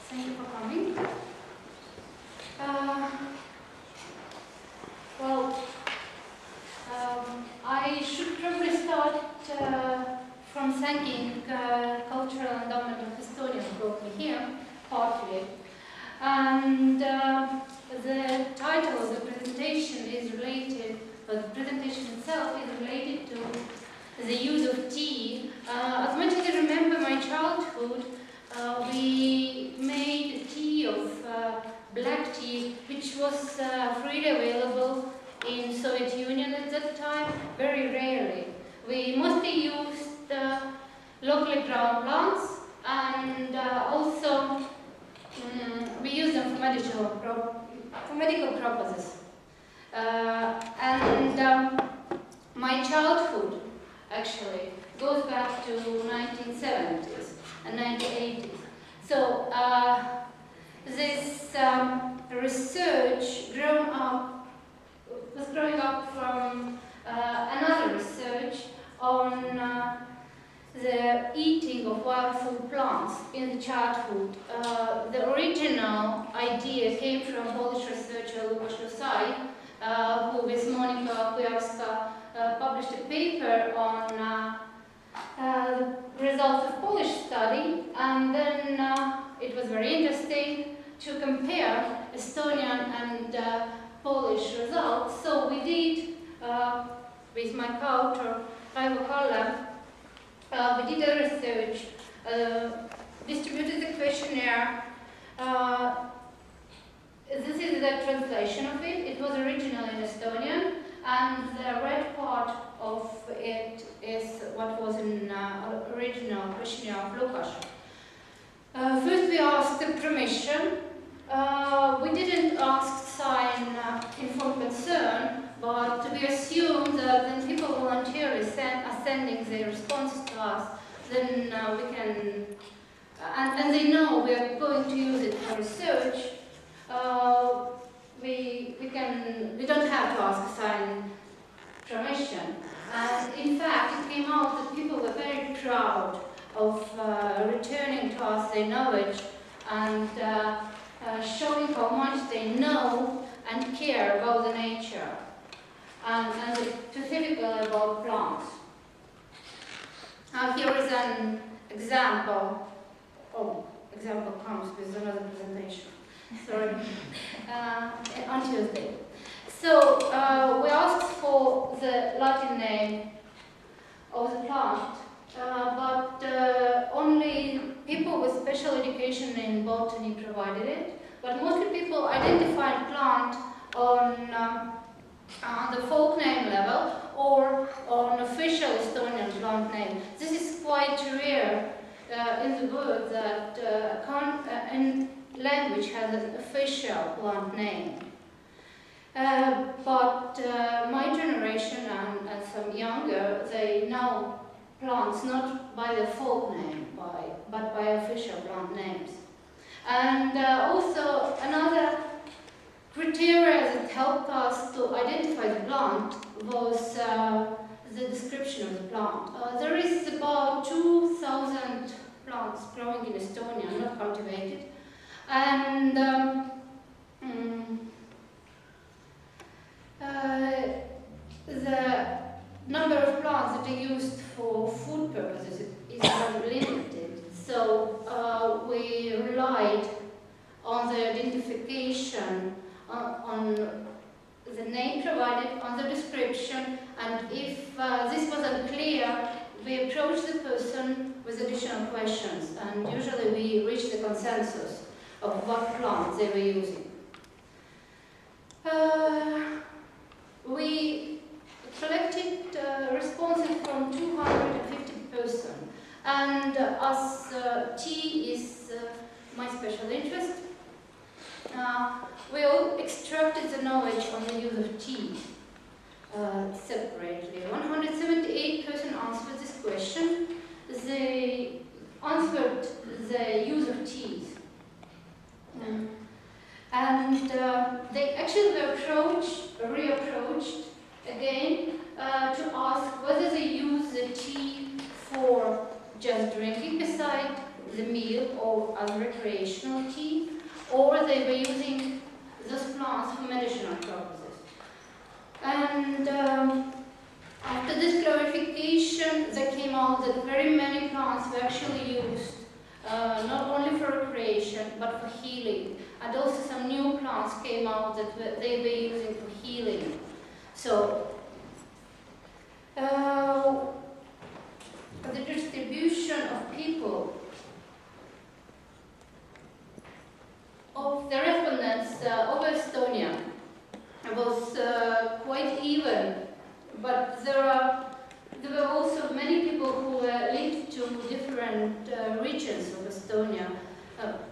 Thank you for coming. I should probably start from thanking Cultural Endowment of Estonia who brought me here, partly. And the title of the presentation is related, the presentation itself is related to the use of tea. As much as I remember my childhood, we made a tea of black tea, which was freely available in Soviet Union at that time, very rarely. We mostly used locally grown plants, and also we use them for medical purposes. My childhood actually goes back to 1970's and 1980's. So this research was growing up from another research on the eating of wild food plants in the childhood. The original idea came from Polish researcher who with Monika Kujawska published a paper on the results of Polish study, and then it was very interesting to compare Estonian and Polish results. So we did, with my co-author Raivo, Kalle, we did a research, distributed the questionnaire. This is the translation of it. It was originally in Estonian, and the red part of it is what was in original questionnaire of Lukas. First we asked the permission. We didn't ask to sign informed concern, but we assumed that when people voluntarily are sending their responses to us, then we can, and they know we are going to use it for research, we don't have to ask to sign permission. And in fact, it came out that people were very proud of returning to us their knowledge and showing how much they know and care about the nature and specifically about plants. Here is an example. Oh, example comes with another presentation. Sorry. On Tuesday. So we asked for the Latin name of the plant, but only people with special education in botany provided it. But mostly people identified plant on the folk name level or on official Estonian plant name. This is quite rare in the world that in language has an official plant name. But my generation and some younger, they know plants not by the folk name, but by official plant names. And also another criteria that helped us to identify the plant was the description of the plant. There is about 2,000 plants growing in Estonia, not cultivated. And the number of plants that are used for food purposes is very limited. So we relied on the identification, on the name provided, on the description, and if this was unclear, we approached the person with additional questions, and usually we reached the consensus of what plants they were using. We collected responses from 250 persons, and as tea is my special interest, we all extracted the knowledge on the use of tea separately. 178 persons answered this question. They answered the use of teas. And they actually were reapproached again to ask whether they use the tea for just drinking beside the meal or as recreational tea, or they were using those plants for medicinal purposes. And after this clarification, there came out that very many plants were actually used not only for recreation, but for healing. And also some new plants came out that they were using for healing. So, the distribution of people, of the respondents over Estonia was quite even, but there were also many people who were linked to different regions of Estonia.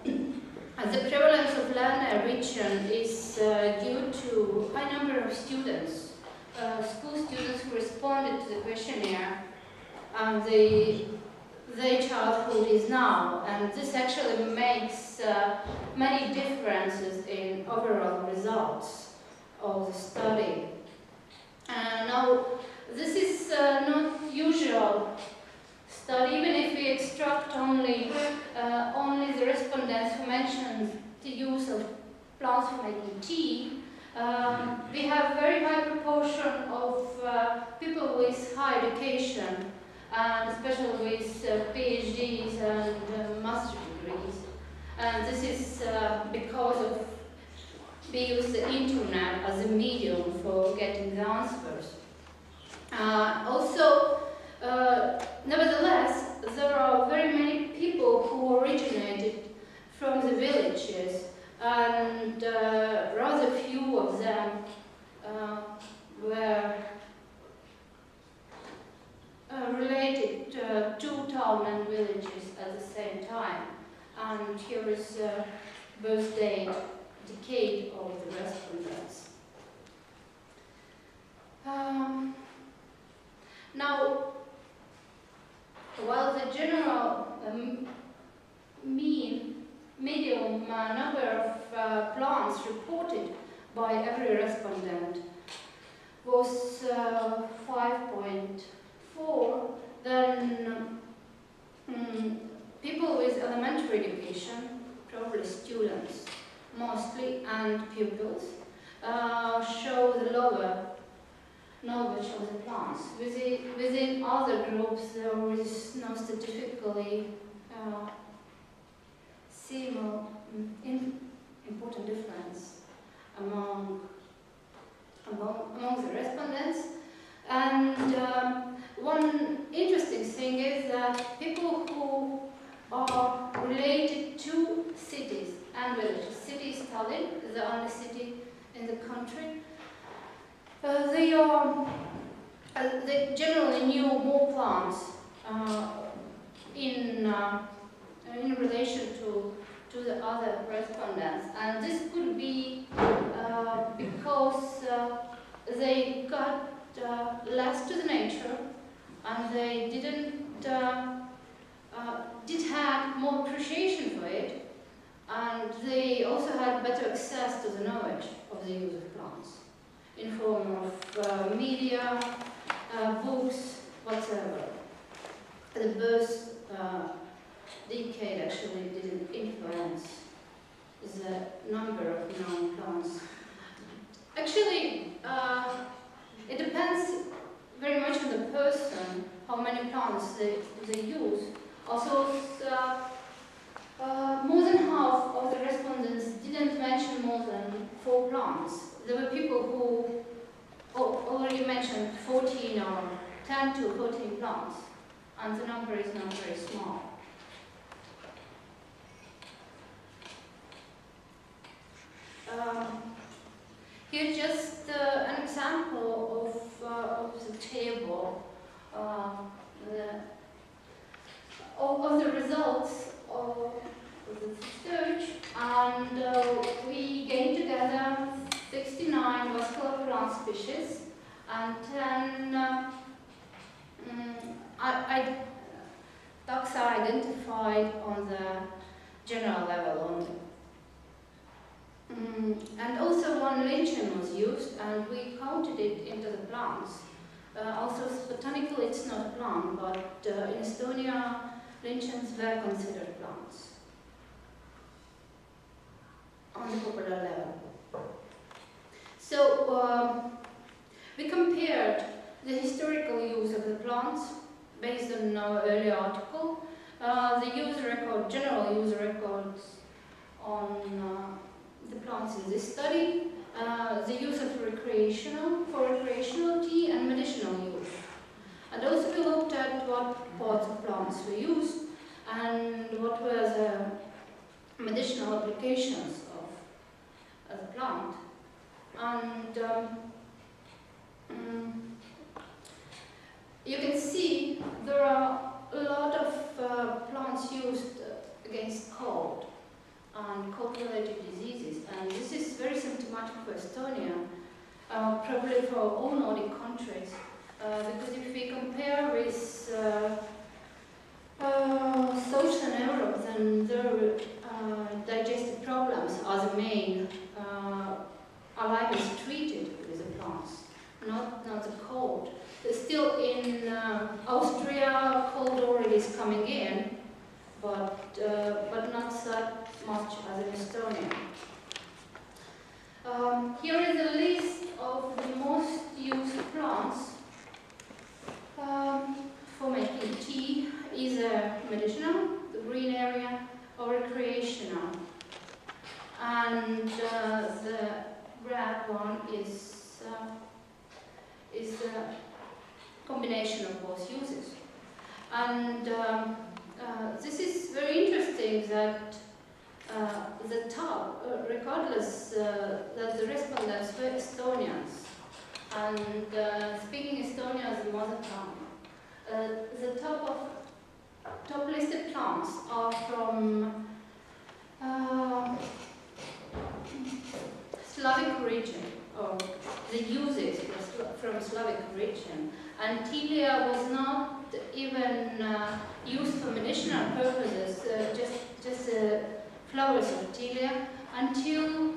The prevalence of Lääne region is due to a high number of students, school students who responded to the questionnaire, and their childhood is now, and this actually makes many differences in overall results of the study. Now, this is not usual study, even if we extract only the respondents who mentioned the use of plants for making tea. We have very high proportion of people with high education, and especially with PhDs and master's degrees. And this is because of we use the internet as a medium for getting the answers. Nevertheless, there are very many people who originated from the villages, and rather few of them were related to town and villages at the same time. And here is birth date, decade of the respondents. Now, while the general medium number of plants reported by every respondent was 5.4, then people with elementary education, probably students mostly, and pupils, show the lower knowledge of the plants. Within other groups, there is no statistically important difference among the respondents. And one interesting thing is that people who are related to cities and villages, city is Tallinn, the only city in the country, they generally knew more plants in relation to the other respondents, and this could be because they got less to the nature, and they did have more appreciation for it, and they also had better access to the knowledge of the use of plants in form of media, books, whatever. The birth decade actually didn't influence the number of known plants. Actually, it depends very much on the person, how many plants they use. Also, more than half of the respondents didn't mention more than 4 plants. There were people who already mentioned 14 or 10 to 14 plants, and the number is not very small. Here's just an example of the table of the results of the search, and we gained together 69 vascular plant species and 10 taxa identified on the general level only. And also one lichen was used, and we counted it into the plants. Also, botanically it's not a plant, but in Estonia, lichens were considered plants. plants on the popular level. So we compared the historical use of the plants based on our earlier article, the user record, general user records on the plants in this study, the use of recreational tea and medicinal use. And also we looked at what parts of plants were used and what were the medicinal applications of the plant. And you can see there are a lot of plants used against cold and cold-related diseases, and this is very symptomatic for Estonia, probably for all Nordic countries, because if we compare with Southern Europe, then their digestive problems are the main aliveness treated with the plants, not the cold. Still in Austria, cold already is coming in, but not that much as in Estonia. Here is a list of the most used plants for making tea, either medicinal, the green area, or recreational. And the red one is a combination of both uses. And this is very interesting that the top, regardless that the respondents were Estonians, and speaking Estonian as a mother tongue, the top listed plants are from Slavic origin, or the uses from Slavic origin. And Tilia was not even used for medicinal purposes, just flowers of Tilia, until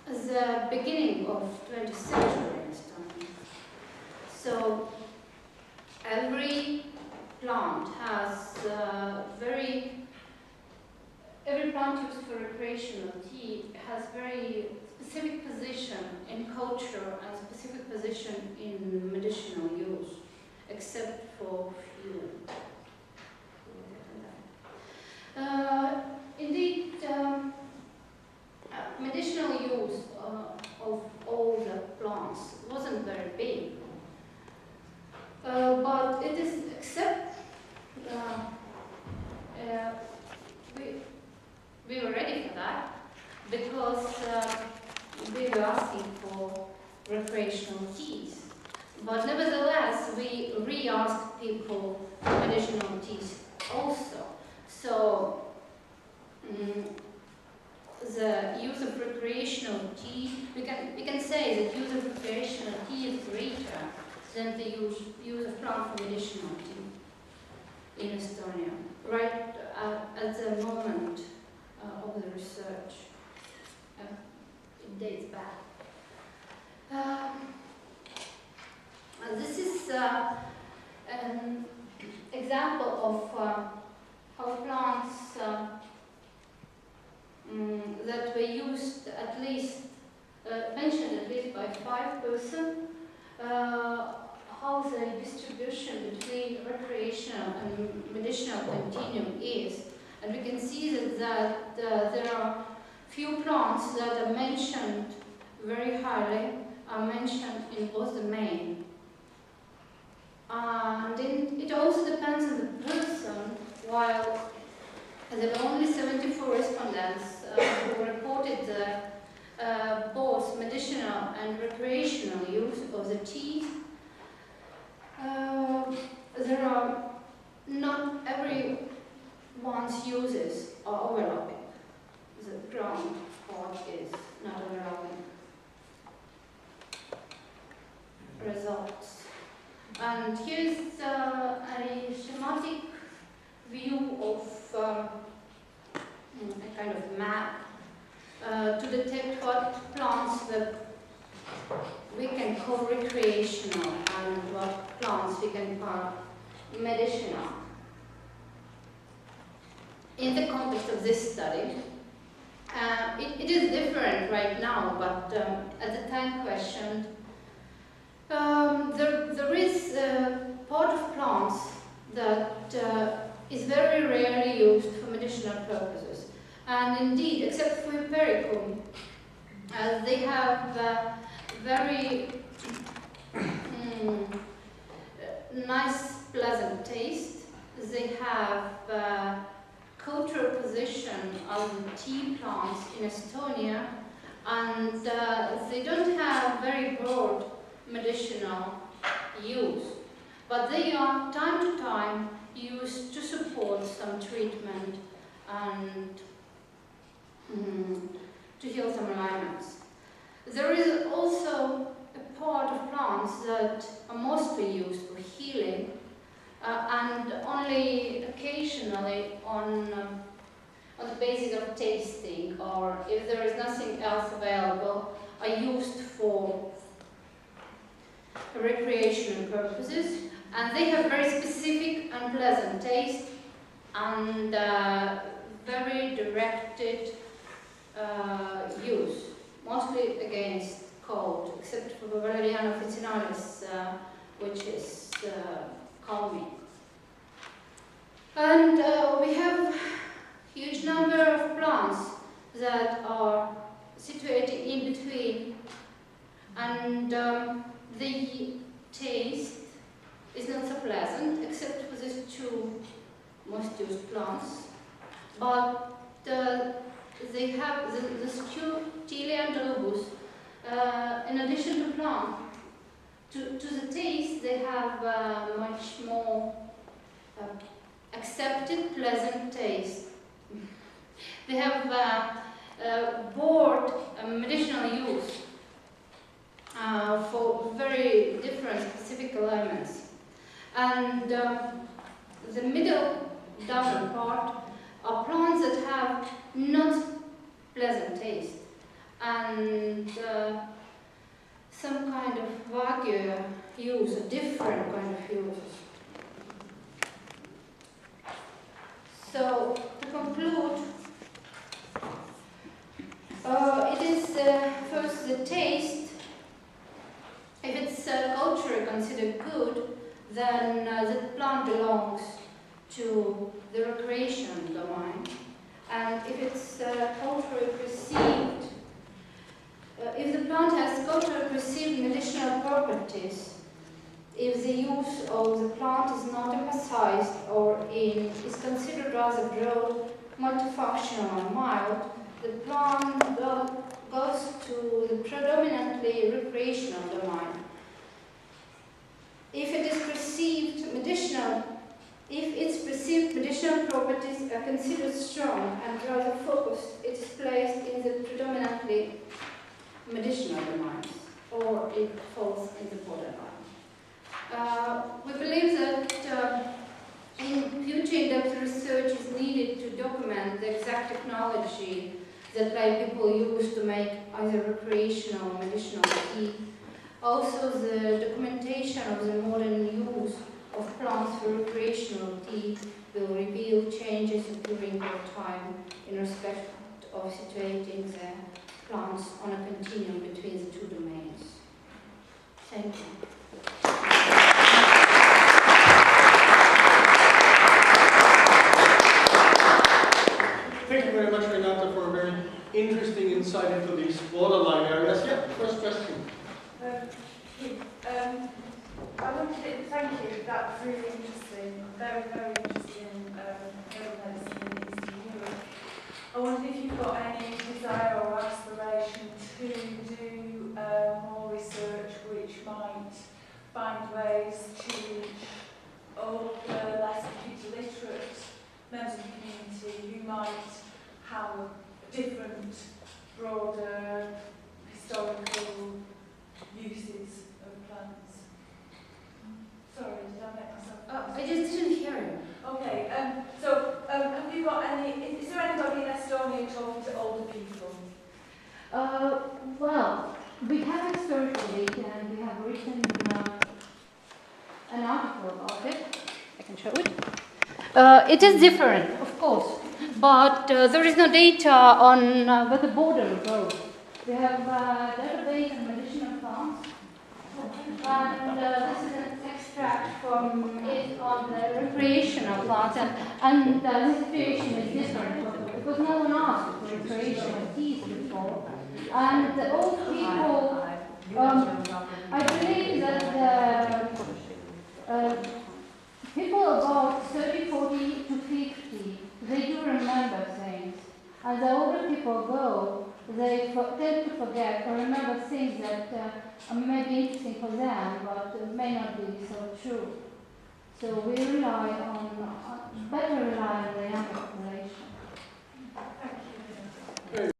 the beginning of 20th century in Estonia. So every plant has every plant used for recreational tea has very specific position in culture and specific position in medicinal use, except for few. Indeed, medicinal use of all the plants wasn't very big, but it is except we were ready for that because we were asking for recreational teas. But nevertheless, we re-asked people for medicinal teas also. So the use of recreational tea, we can say that use of recreational tea is greater than the use of plant for medicinal tea in Estonia, right at the moment of the research. It dates back. This is an example of how plants that were used at least, mentioned at least by 5 persons, how the distribution between recreational and medicinal continuum is. And we can see that there are few plants that are mentioned very highly, are mentioned in both domains. And it also depends on the person, while there were only 74 respondents who reported both medicinal and recreational use of the tea. There are not everyone's uses are overlapping. The ground part is not overlapping. Results. And here's a schematic view of a kind of map to detect what plants that we can call recreational and what plants we can medicinal. In the context of this study, it is different right now, but at the time questioned, there is a part of plants that is very rarely used for medicinal purposes. And indeed, except for Hypericum, they have very nice, pleasant taste. They have cultural position as tea plants in Estonia, and they don't have very broad medicinal use, but they are time to time used to support some treatment and to heal some ailments. There is also a part of plants that are mostly used for healing and only occasionally on the basis of tasting, or if there is nothing else available, are used for recreational purposes, and they have very specific and pleasant taste and very directed use, mostly against cold, except for Valeriana officinalis, which is calming. And we have huge number of plants that are situated in between, and the taste is not so pleasant, except for these two most used plants. But they have the stew Tilia and Lubus. In addition to plant, to the taste, they have much more accepted, pleasant taste. They have broad medicinal use for very different specific elements. And the middle dominant part are plants that have not pleasant taste and some kind of vague use, a different kind of use. So, to conclude, it is first the taste. If it's culturally considered good, then the plant belongs to the recreation domain. And if it's culturally perceived, if the plant has culturally perceived medicinal properties, if the use of the plant is not emphasized or is considered rather broad, multifunctional and mild, the plant goes to the predominantly recreational domain. If its perceived medicinal properties are considered strong and rather focused, it is placed in the predominantly medicinal domains, or it falls in the borderline. We believe that in future in-depth research is needed to document the exact technology that lay people use to make either recreational or medicinal tea. Also, the documentation of the modern use of plants for recreational tea will reveal changes occurring over time in respect of situating the plants on a continuum between the two domains. Thank you. Thank you very much, Renata, for a very interesting insight into these borderline areas. Yeah, first question. I wanted to thank you. That was really interesting. Very, very interesting. Herbal medicine in Eastern Europe. I wondered if you've got any desire or aspiration to do more research which might find ways to reach older, less literate members of the community who might have different, broader, historical uses of plants. Sorry, did I make myself? I just didn't hear you. Okay, have you got any, is there anybody in Estonia talking to older people? Well, we have historical data and we have written an article about it. can show it. It is different, of course, but there is no data on where the border will go. We have database on medicinal plants, and this is an extract from it on the recreational plants, and the situation is different because no one asked for recreational teas before, and all people. I believe that people about 30, 40 to 50, they do remember things. As the older people go, they tend to forget or remember things that may be interesting for them, but may not be so true. So we rely on, better rely on the younger population.